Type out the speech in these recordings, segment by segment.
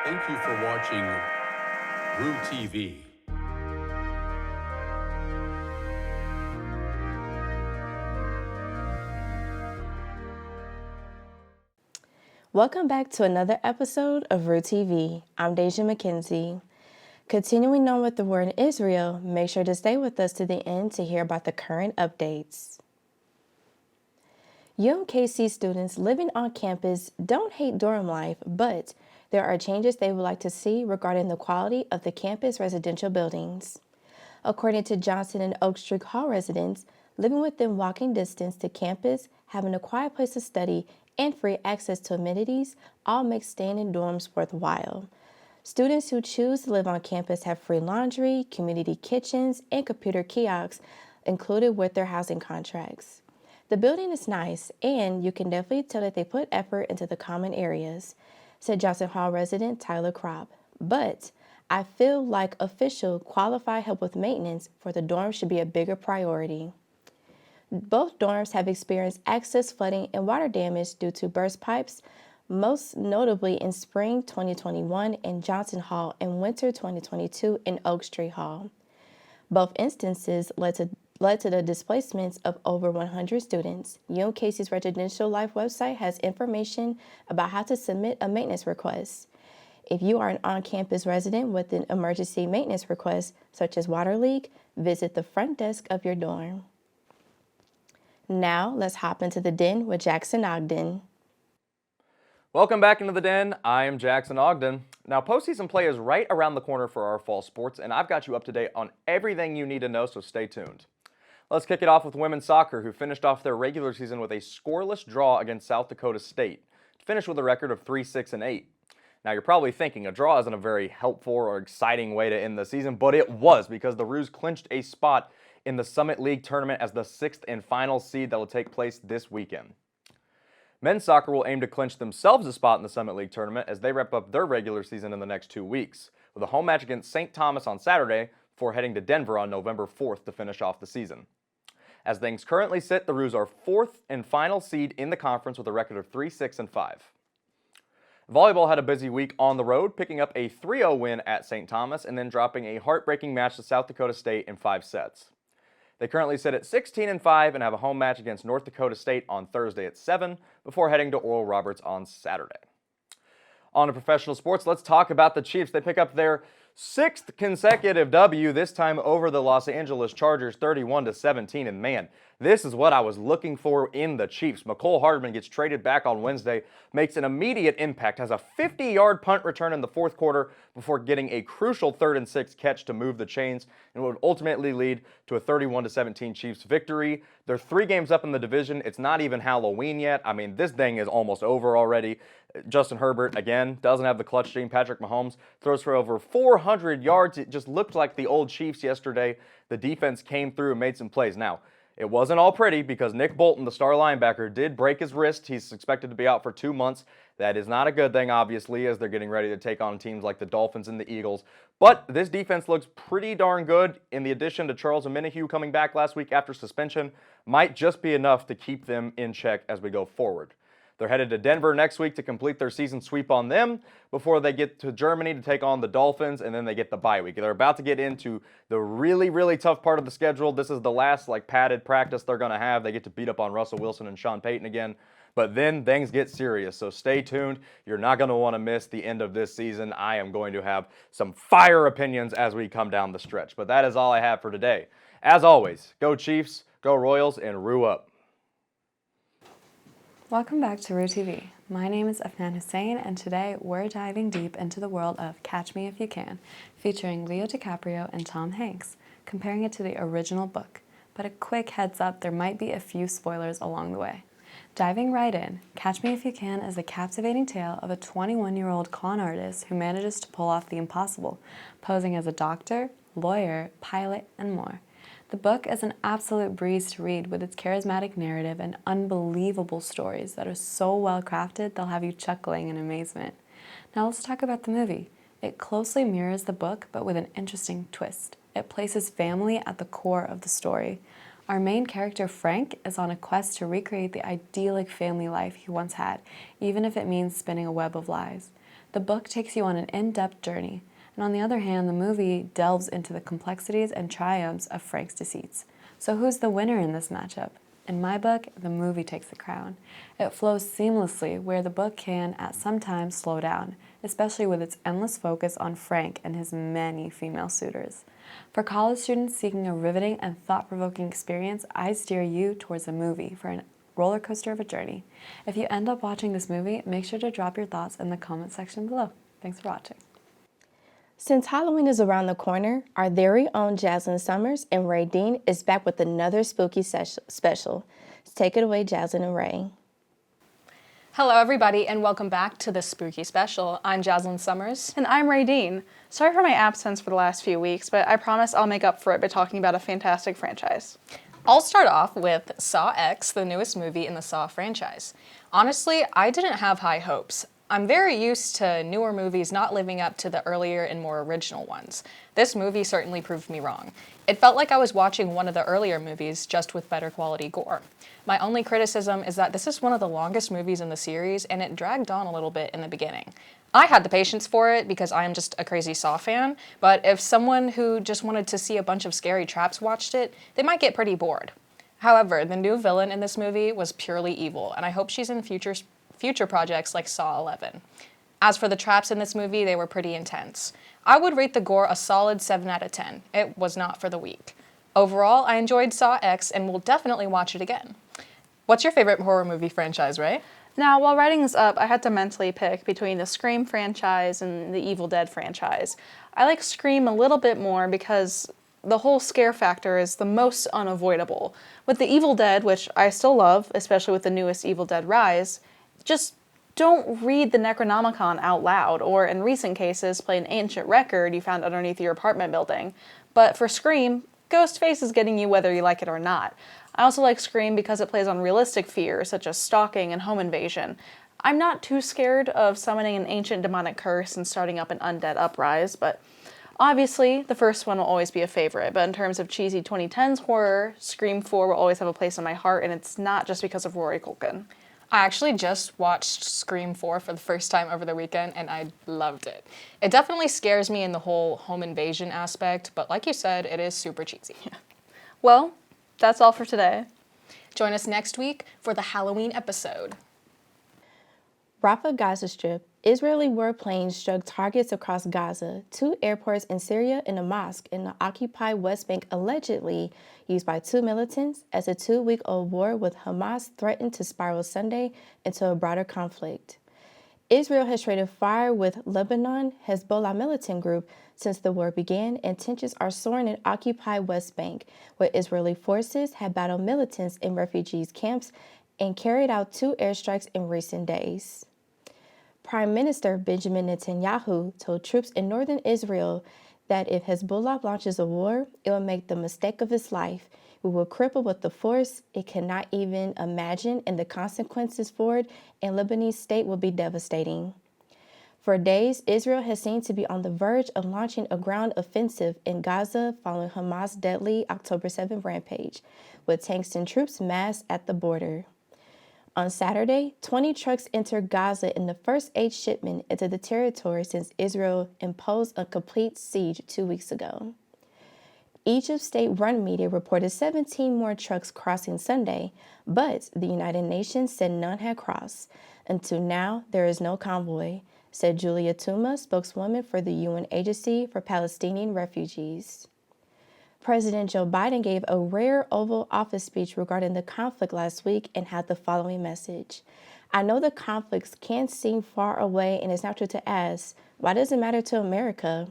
Thank you for watching RooTV. Welcome back to another episode of RooTV. I'm Deja McKenzie. Continuing on with the word in Israel, make sure to stay with us to the end to hear about the current updates. UMKC students living on campus don't hate dorm life, but there are changes they would like to see regarding the quality of the campus residential buildings. According to Johnson and Oak Street Hall residents, living within walking distance to campus, having a quiet place to study, and free access to amenities all make staying in dorms worthwhile. Students who choose to live on campus have free laundry, community kitchens, and computer kiosks included with their housing contracts. The building is nice, and you can definitely tell that they put effort into the common areas, said Johnson Hall resident Tyler Kropp. But I feel like official qualified help with maintenance for the dorm should be a bigger priority. Both dorms have experienced access flooding and water damage due to burst pipes, most notably in spring 2021 in Johnson Hall and winter 2022 in Oak Street Hall. Both instances led to the displacements of over 100 students. UMKC's Residential Life website has information about how to submit a maintenance request. If you are an on-campus resident with an emergency maintenance request, such as water leak, visit the front desk of your dorm. Now, let's hop into the den with Jackson Ogden. Welcome back into the den. I am Jackson Ogden. Now, postseason play is right around the corner for our fall sports, and I've got you up to date on everything you need to know, so stay tuned. Let's kick it off with women's soccer, who finished off their regular season with a scoreless draw against South Dakota State, to finish with a record of 3-6-8. Now, you're probably thinking a draw isn't a very helpful or exciting way to end the season, but it was, because the Roos clinched a spot in the Summit League tournament as the 6th and final seed that will take place this weekend. Men's soccer will aim to clinch themselves a spot in the Summit League tournament as they wrap up their regular season in the next 2 weeks, with a home match against St. Thomas on Saturday before heading to Denver on November 4th to finish off the season. As things currently sit, the Roos are 4th and final seed in the conference with a record of 3-6-5. Volleyball had a busy week on the road, picking up a 3-0 win at St. Thomas and then dropping a heartbreaking match to South Dakota State in 5 sets. They currently sit at 16-5 and have a home match against North Dakota State on Thursday at 7 before heading to Oral Roberts on Saturday. On to professional sports, let's talk about the Chiefs. They pick up their 6th consecutive W, this time over the Los Angeles Chargers 31-17. And man, this is what I was looking for in the Chiefs. McCole Hardman gets traded back on Wednesday, makes an immediate impact, has a 50-yard punt return in the 4th quarter before getting a crucial 3rd and 6 catch to move the chains, and would ultimately lead to a 31-17 Chiefs victory. They're 3 games up in the division. It's not even Halloween yet. I mean, this thing is almost over already. Justin Herbert, again, doesn't have the clutch gene. Patrick Mahomes throws for over 400 yards. It just looked like the old Chiefs yesterday. The defense came through and made some plays. Now, it wasn't all pretty because Nick Bolton, the star linebacker, did break his wrist. He's expected to be out for 2 months. That is not a good thing, obviously, as they're getting ready to take on teams like the Dolphins and the Eagles. But this defense looks pretty darn good. In the addition to Charles Omenihu coming back last week after suspension, might just be enough to keep them in check as we go forward. They're headed to Denver next week to complete their season sweep on them before they get to Germany to take on the Dolphins, and then they get the bye week. They're about to get into the really, really tough part of the schedule. This is the last padded practice they're going to have. They get to beat up on Russell Wilson and Sean Payton again. But then things get serious, so stay tuned. You're not going to want to miss the end of this season. I am going to have some fire opinions as we come down the stretch. But that is all I have for today. As always, go Chiefs, go Royals, and Roo up. Welcome back to RooTV. My name is Afnan Hussain, and today we're diving deep into the world of Catch Me If You Can, featuring Leo DiCaprio and Tom Hanks, comparing it to the original book. But a quick heads up, there might be a few spoilers along the way. Diving right in, Catch Me If You Can is a captivating tale of a 21-year-old con artist who manages to pull off the impossible, posing as a doctor, lawyer, pilot, and more. The book is an absolute breeze to read with its charismatic narrative and unbelievable stories that are so well crafted they'll have you chuckling in amazement. Now let's talk about the movie. It closely mirrors the book but with an interesting twist. It places family at the core of the story. Our main character, Frank, is on a quest to recreate the idyllic family life he once had, even if it means spinning a web of lies. The book takes you on an in-depth journey, and on the other hand, the movie delves into the complexities and triumphs of Frank's deceits. So who's the winner in this matchup? In my book, the movie takes the crown. It flows seamlessly where the book can, at some times, slow down, especially with its endless focus on Frank and his many female suitors. For college students seeking a riveting and thought-provoking experience, I steer you towards the movie for a roller coaster of a journey. If you end up watching this movie, make sure to drop your thoughts in the comment section below. Thanks for watching. Since Halloween is around the corner, our very own Jaslyn Summers and Ray Dean is back with another spooky special. Take it away, Jaslyn and Ray. Hello everybody and welcome back to the Spooky Special. I'm Jaslyn Summers. And I'm Ray Dean. Sorry for my absence for the last few weeks, but I promise I'll make up for it by talking about a fantastic franchise. I'll start off with Saw X, the newest movie in the Saw franchise. Honestly, I didn't have high hopes. I'm very used to newer movies not living up to the earlier and more original ones. This movie certainly proved me wrong. It felt like I was watching one of the earlier movies, just with better quality gore. My only criticism is that this is one of the longest movies in the series, and it dragged on a little bit in the beginning. I had the patience for it because I am just a crazy Saw fan, but if someone who just wanted to see a bunch of scary traps watched it, they might get pretty bored. However, the new villain in this movie was purely evil, and I hope she's in future projects like Saw 11. As for the traps in this movie, they were pretty intense. I would rate the gore a solid 7 out of 10. It was not for the weak. Overall, I enjoyed Saw X and will definitely watch it again. What's your favorite horror movie franchise, Ray? Now, while writing this up, I had to mentally pick between the Scream franchise and the Evil Dead franchise. I like Scream a little bit more because the whole scare factor is the most unavoidable. With the Evil Dead, which I still love, especially with the newest Evil Dead Rise, just don't read the Necronomicon out loud, or in recent cases, play an ancient record you found underneath your apartment building. But for Scream, Ghostface is getting you whether you like it or not. I also like Scream because it plays on realistic fears, such as stalking and home invasion. I'm not too scared of summoning an ancient demonic curse and starting up an undead uprise, but obviously, the first one will always be a favorite. But in terms of cheesy 2010s horror, Scream 4 will always have a place in my heart, and it's not just because of Rory Culkin. I actually just watched Scream 4 for the first time over the weekend, and I loved it. It definitely scares me in the whole home invasion aspect, but like you said, it is super cheesy. Yeah. Well, that's all for today. Join us next week for the Halloween episode. Rafah Gaza Strip. Israeli warplanes struck targets across Gaza, 2 airports in Syria, and a mosque in the occupied West Bank allegedly used by 2 militants as a 2-week-old war with Hamas threatened to spiral Sunday into a broader conflict. Israel has traded fire with Lebanon Hezbollah militant group since the war began, and tensions are soaring in occupied West Bank, where Israeli forces have battled militants in refugees camps and carried out 2 airstrikes in recent days. Prime Minister Benjamin Netanyahu told troops in northern Israel that if Hezbollah launches a war, it will make the mistake of its life. We will cripple with the force it cannot even imagine, and the consequences for it and Lebanese state will be devastating. For days, Israel has seemed to be on the verge of launching a ground offensive in Gaza following Hamas' deadly October 7 rampage, with tanks and troops massed at the border. On Saturday, 20 trucks entered Gaza in the first aid shipment into the territory since Israel imposed a complete siege 2 weeks ago. Egypt's state-run media reported 17 more trucks crossing Sunday, but the United Nations said none had crossed. Until now, there is no convoy, said Julia Touma, spokeswoman for the UN Agency for Palestinian Refugees. President Joe Biden gave a rare Oval Office speech regarding the conflict last week and had the following message. I know the conflicts can seem far away, and it's natural to ask, why does it matter to America?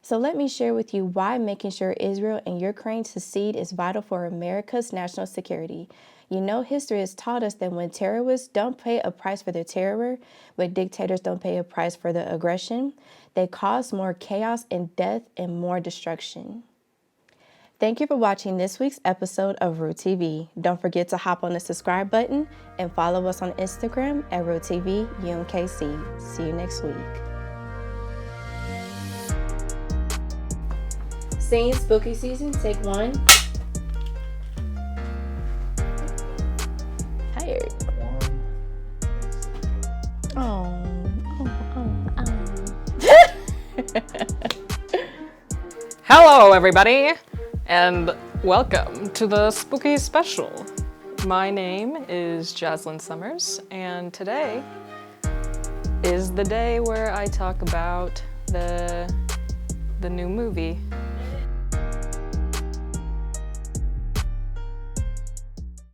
So let me share with you why making sure Israel and Ukraine succeed is vital for America's national security. You know, history has taught us that when terrorists don't pay a price for their terror, when dictators don't pay a price for their aggression, they cause more chaos and death and more destruction. Thank you for watching this week's episode of RooTV. Don't forget to hop on the subscribe button and follow us on Instagram at RooTV UMKC. See you next week. Scene Spooky Season, take 1. Tired. Oh. Hello, everybody, and welcome to the spooky special. My name is Jaslyn Summers, and today is the day where I talk about the new movie,